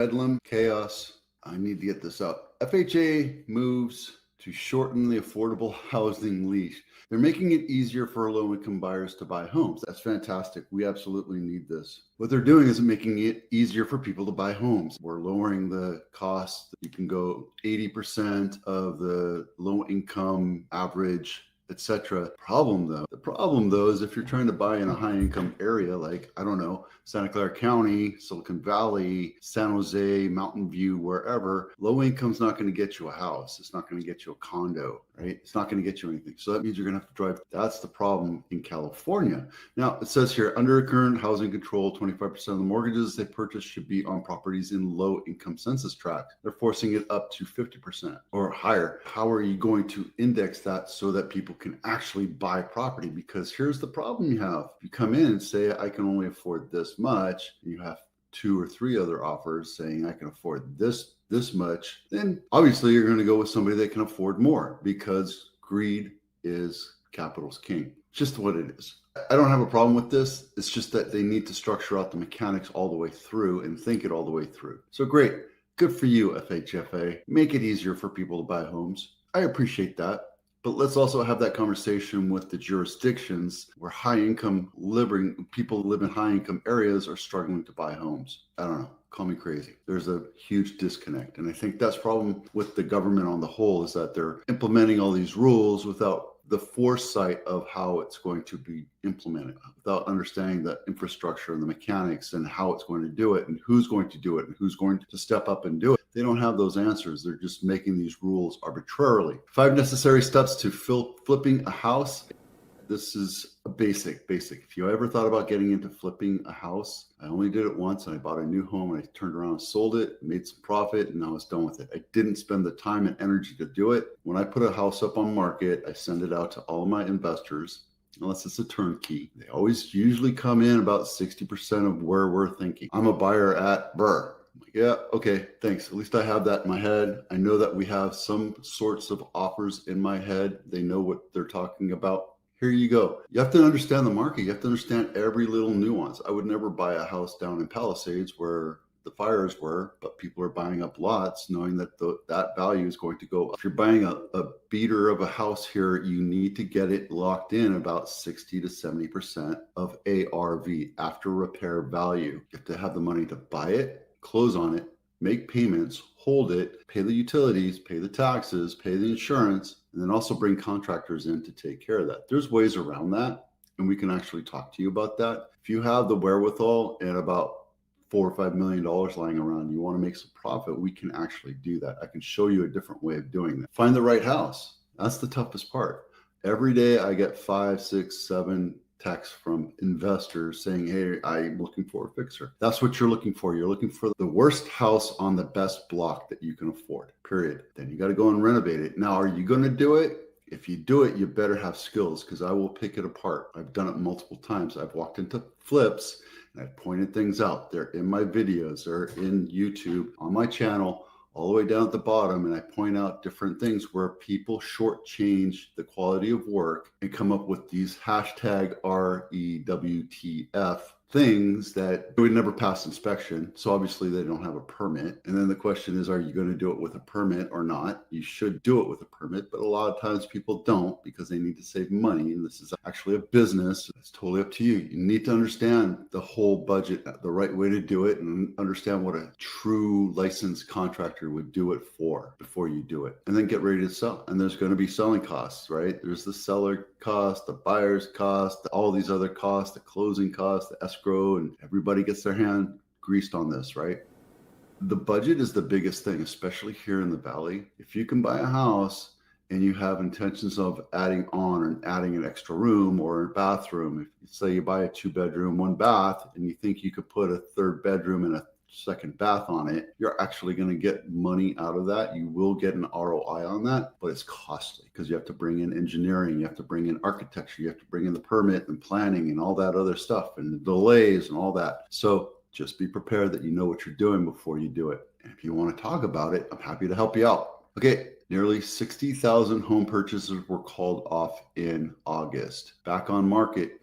Bedlam, chaos. I need to get this out. FHA moves to shorten the affordable housing leash. They're making it easier for low-income buyers to buy homes. That's fantastic. We absolutely need this. What they're doing is making it easier for people to buy homes. We're lowering the cost. You can go 80% of the low-income average, etc. The problem though is if you're trying to buy in a high income area like, I don't know, Santa Clara County, Silicon Valley, San Jose, Mountain View, wherever, low income's not going to get you a house. It's not going to get you a condo, right? It's not going to get you anything. So that means you're going to have to drive. That's the problem in California. Now it says here, under current housing control, 25% of the mortgages they purchase should be on properties in low income census tracts. They're forcing it up to 50% or higher. How are you going to index that so that people can actually buy property? Because here's the problem you have. You come in and say, I can only afford this much, and you have 2 or 3 other offers saying I can afford this much, then obviously you're going to go with somebody that can afford more, because greed is capital's king. Just what it is. I don't have a problem with this. It's just that they need to structure out the mechanics all the way through and think it all the way through. So great. Good for you, FHFA. Make it easier for people to buy homes. I appreciate that. But let's also have that conversation with the jurisdictions where people live in high income areas are struggling to buy homes. I don't know. Call me crazy. There's a huge disconnect. And I think that's the problem with the government on the whole, is that they're implementing all these rules without the foresight of how it's going to be implemented, without understanding the infrastructure and the mechanics and how it's going to do it and who's going to do it and who's going to step up and do it. They don't have those answers. They're just making these rules arbitrarily. 5 necessary steps to flipping a house. This is a basic. If you ever thought about getting into flipping a house, I only did it once, and I bought a new home and I turned around and sold it, made some profit, and I was done with it. I didn't spend the time and energy to do it. When I put a house up on market, I send it out to all of my investors, unless it's a turnkey. They always usually come in about 60% of where we're thinking. I'm a buyer at Burr. Yeah, okay, thanks. At least I have that in my head. I know that we have some sorts of offers in my head. They know what they're talking about. Here you go. You have to understand the market. You have to understand every little nuance. I would never buy a house down in Palisades where the fires were, but people are buying up lots knowing that that value is going to go up. If you're buying a beater of a house here, you need to get it locked in about 60 to 70% of ARV, after repair value. You have to have the money to buy it, close on it, make payments, hold it, pay the utilities, pay the taxes, pay the insurance, and then also bring contractors in to take care of that. There's ways around that, and we can actually talk to you about that. If you have the wherewithal and about $4 or $5 million lying around, you want to make some profit, we can actually do that. I can show you a different way of doing that. Find the right house. That's the toughest part. Every day I get 5, 6, 7 texts from investors saying, hey, I'm looking for a fixer. That's what you're looking for. You're looking for the worst house on the best block that you can afford, period. Then you got to go and renovate it. Now, are you going to do it? If you do it, you better have skills, because I will pick it apart. I've done it multiple times. I've walked into flips and I've pointed things out. They're in my videos, they're in YouTube, on my channel, all the way down at the bottom, and I point out different things where people shortchange the quality of work and come up with these hashtag REWTF things that would never pass inspection. So obviously they don't have a permit. And then the question is, are you going to do it with a permit or not? You should do it with a permit, but a lot of times people don't, because they need to save money. And this is actually a business. It's totally up to you. You need to understand the whole budget, the right way to do it, and understand what a true licensed contractor would do it for before you do it. And then get ready to sell. And there's going to be selling costs, right? There's the seller cost, the buyer's cost, all these other costs, the closing costs, the escrow, and everybody gets their hand greased on this, right? The budget is the biggest thing, especially here in the Valley. If you can buy a house and you have intentions of adding on and adding an extra room or a bathroom, if you say you buy a 2-bedroom, 1 bath, and you think you could put a 3rd bedroom and a 2nd bath on it, you're actually going to get money out of that. You will get an ROI on that, but it's costly because you have to bring in engineering, you have to bring in architecture, you have to bring in the permit and planning and all that other stuff and the delays and all that. So just be prepared that you know what you're doing before you do it. And if you want to talk about it, I'm happy to help you out. Okay, nearly 60,000 home purchases were called off in August. Back on market,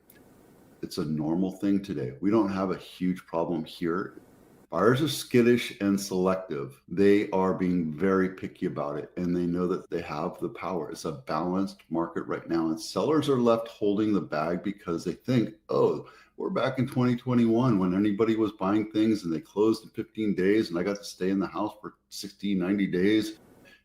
it's a normal thing today. We don't have a huge problem here Buyers are skittish and selective. They are being very picky about it, and they know that they have the power. It's a balanced market right now, and sellers are left holding the bag because they think, oh, we're back in 2021 when anybody was buying things and they closed in 15 days and I got to stay in the house for 60, 90 days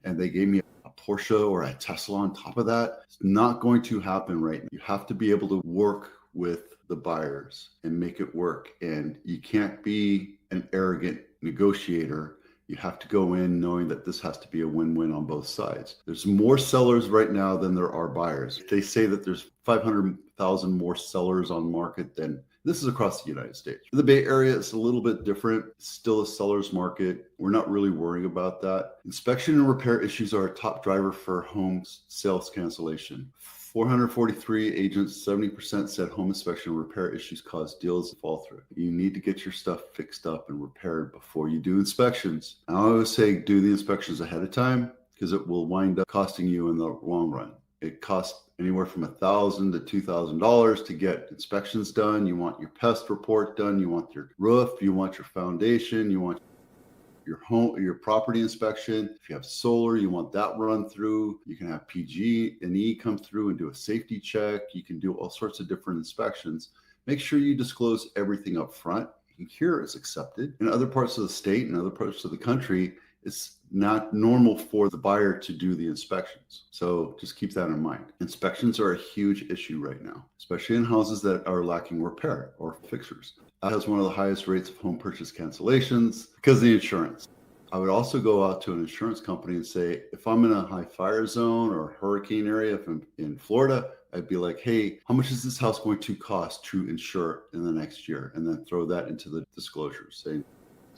and they gave me a Porsche or a Tesla on top of that. It's not going to happen right now. You have to be able to work with the buyers and make it work. And you can't be an arrogant negotiator. You have to go in knowing that this has to be a win-win on both sides. There's more sellers right now than there are buyers. They say that there's 500,000 more sellers on market than this is across the United States. In the Bay Area, it's a little bit different. It's still a seller's market. We're not really worrying about that. Inspection and repair issues are a top driver for home sales cancellation. 443 agents, 70% said home inspection and repair issues cause deals to fall through. You need to get your stuff fixed up and repaired before you do inspections. I always say do the inspections ahead of time because it will wind up costing you in the long run. It costs anywhere from $1,000 to $2,000 to get inspections done. You want your pest report done. You want your roof. You want your foundation. You want your home, your property inspection. If you have solar, you want that run through. You can have PG&E come through and do a safety check. You can do all sorts of different inspections. Make sure you disclose everything up front. Here it's accepted. In other parts of the state and other parts of the country, it's not normal for the buyer to do the inspections. So just keep that in mind. Inspections are a huge issue right now, especially in houses that are lacking repair or fixers. That has one of the highest rates of home purchase cancellations because of the insurance. I would also go out to an insurance company and say, if I'm in a high fire zone or hurricane area, if I'm in Florida, I'd be like, hey, how much is this house going to cost to insure in the next year? And then throw that into the disclosures, saying,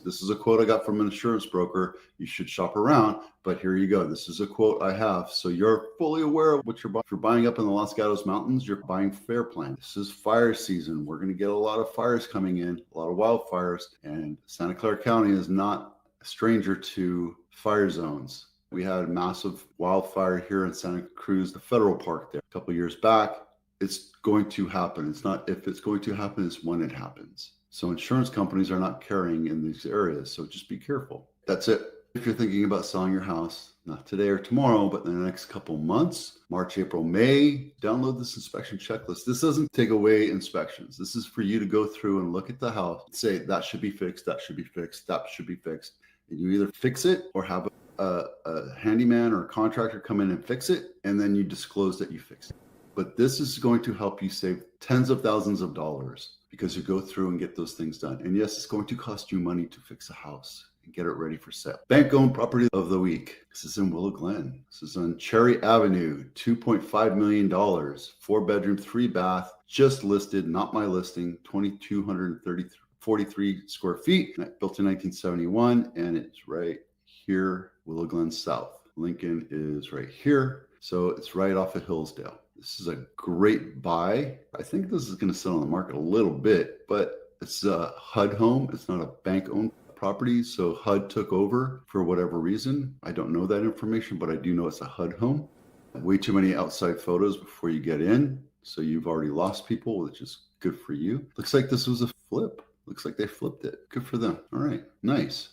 this is a quote I got from an insurance broker. You should shop around, but here you go. This is a quote I have. So you're fully aware of what you're buying. If you're buying up in the Los Gatos Mountains, you're buying fair plan. This is fire season. We're going to get a lot of fires coming in, a lot of wildfires, and Santa Clara County is not a stranger to fire zones. We had a massive wildfire here in Santa Cruz, the federal park there a couple of years back. It's going to happen. It's not if it's going to happen, it's when it happens. So insurance companies are not carrying in these areas. So just be careful. That's it. If you're thinking about selling your house, not today or tomorrow, but in the next couple months, March, April, May, download this inspection checklist. This doesn't take away inspections. This is for you to go through and look at the house and say, that should be fixed, that should be fixed, that should be fixed. And you either fix it or have a handyman or a contractor come in and fix it, and then you disclose that you fixed it. But this is going to help you save tens of thousands of dollars because you go through and get those things done. And yes, it's going to cost you money to fix a house and get it ready for sale. Bank-owned property of the week. This is in Willow Glen. This is on Cherry Avenue, $2.5 million, 4-bedroom, 3-bath, just listed, not my listing, 243 square feet, built in 1971, and it's right here, Willow Glen South. Lincoln is right here, so it's right off of Hillsdale. This is a great buy. I think this is going to sit on the market a little bit, but it's a HUD home. It's not a bank-owned property, so HUD took over for whatever reason. I don't know that information, but I do know it's a HUD home. Way too many outside photos before you get in, so you've already lost people, which is good for you. Looks like this was a flip. Looks like they flipped it. Good for them. All right, nice.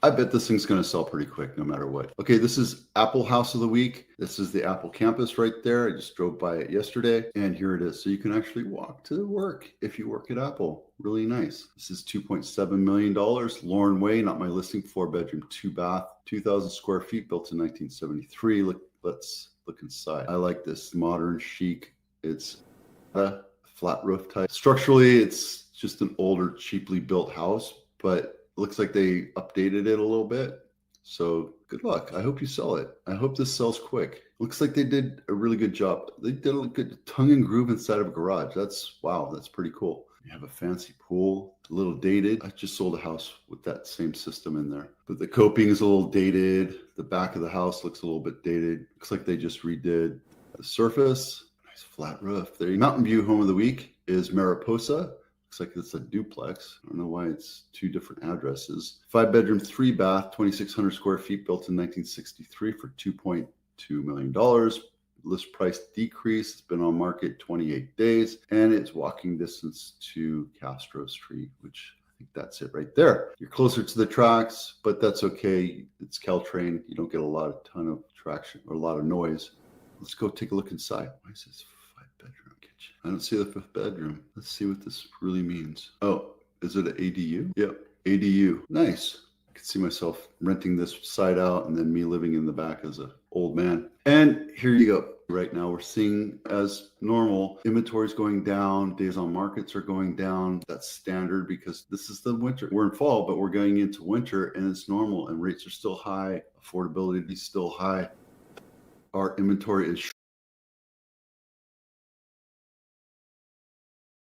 I bet this thing's going to sell pretty quick no matter what. Okay, this is Apple House of the Week. This is the Apple campus right there. I just drove by it yesterday, and here it is. So you can actually walk to work if you work at Apple. Really nice. This is $2.7 million. Lauren Way, not my listing, 4-bedroom, 2-bath, 2,000 square feet, built in 1973. Let's look inside. I like this modern chic. It's a flat roof type. Structurally, it's just an older, cheaply built house, but looks like they updated it a little bit. So good luck. I hope you sell it. I hope this sells quick. Looks like they did a really good job. They did a good tongue and groove inside of a garage. Wow, that's pretty cool. You have a fancy pool, a little dated. I just sold a house with that same system in there. But the coping is a little dated. The back of the house looks a little bit dated. Looks like they just redid the surface. Nice flat roof. There. Mountain View Home of the Week is Mariposa. Looks like it's a duplex. I don't know why it's 2 different addresses. 5-bedroom, 3-bath, 2,600 square feet, built in 1963 for $2.2 million. List price decrease. It's been on market 28 days, and it's walking distance to Castro Street, which think that's it right there. You're closer to the tracks, but that's okay. It's Caltrain. You don't get a ton of traction or a lot of noise. Let's go take a look inside. Why is this 5-bedroom kitchen? I don't see the 5th bedroom. Let's see what this really means. Oh, is it an ADU? Yep, ADU. Nice. I could see myself renting this side out and then me living in the back as an old man. And here you go. Right now we're seeing, as normal, inventory's going down, days on markets are going down. That's standard because this is the winter. We're in fall, but we're going into winter and it's normal and rates are still high. Affordability is still high. Our inventory is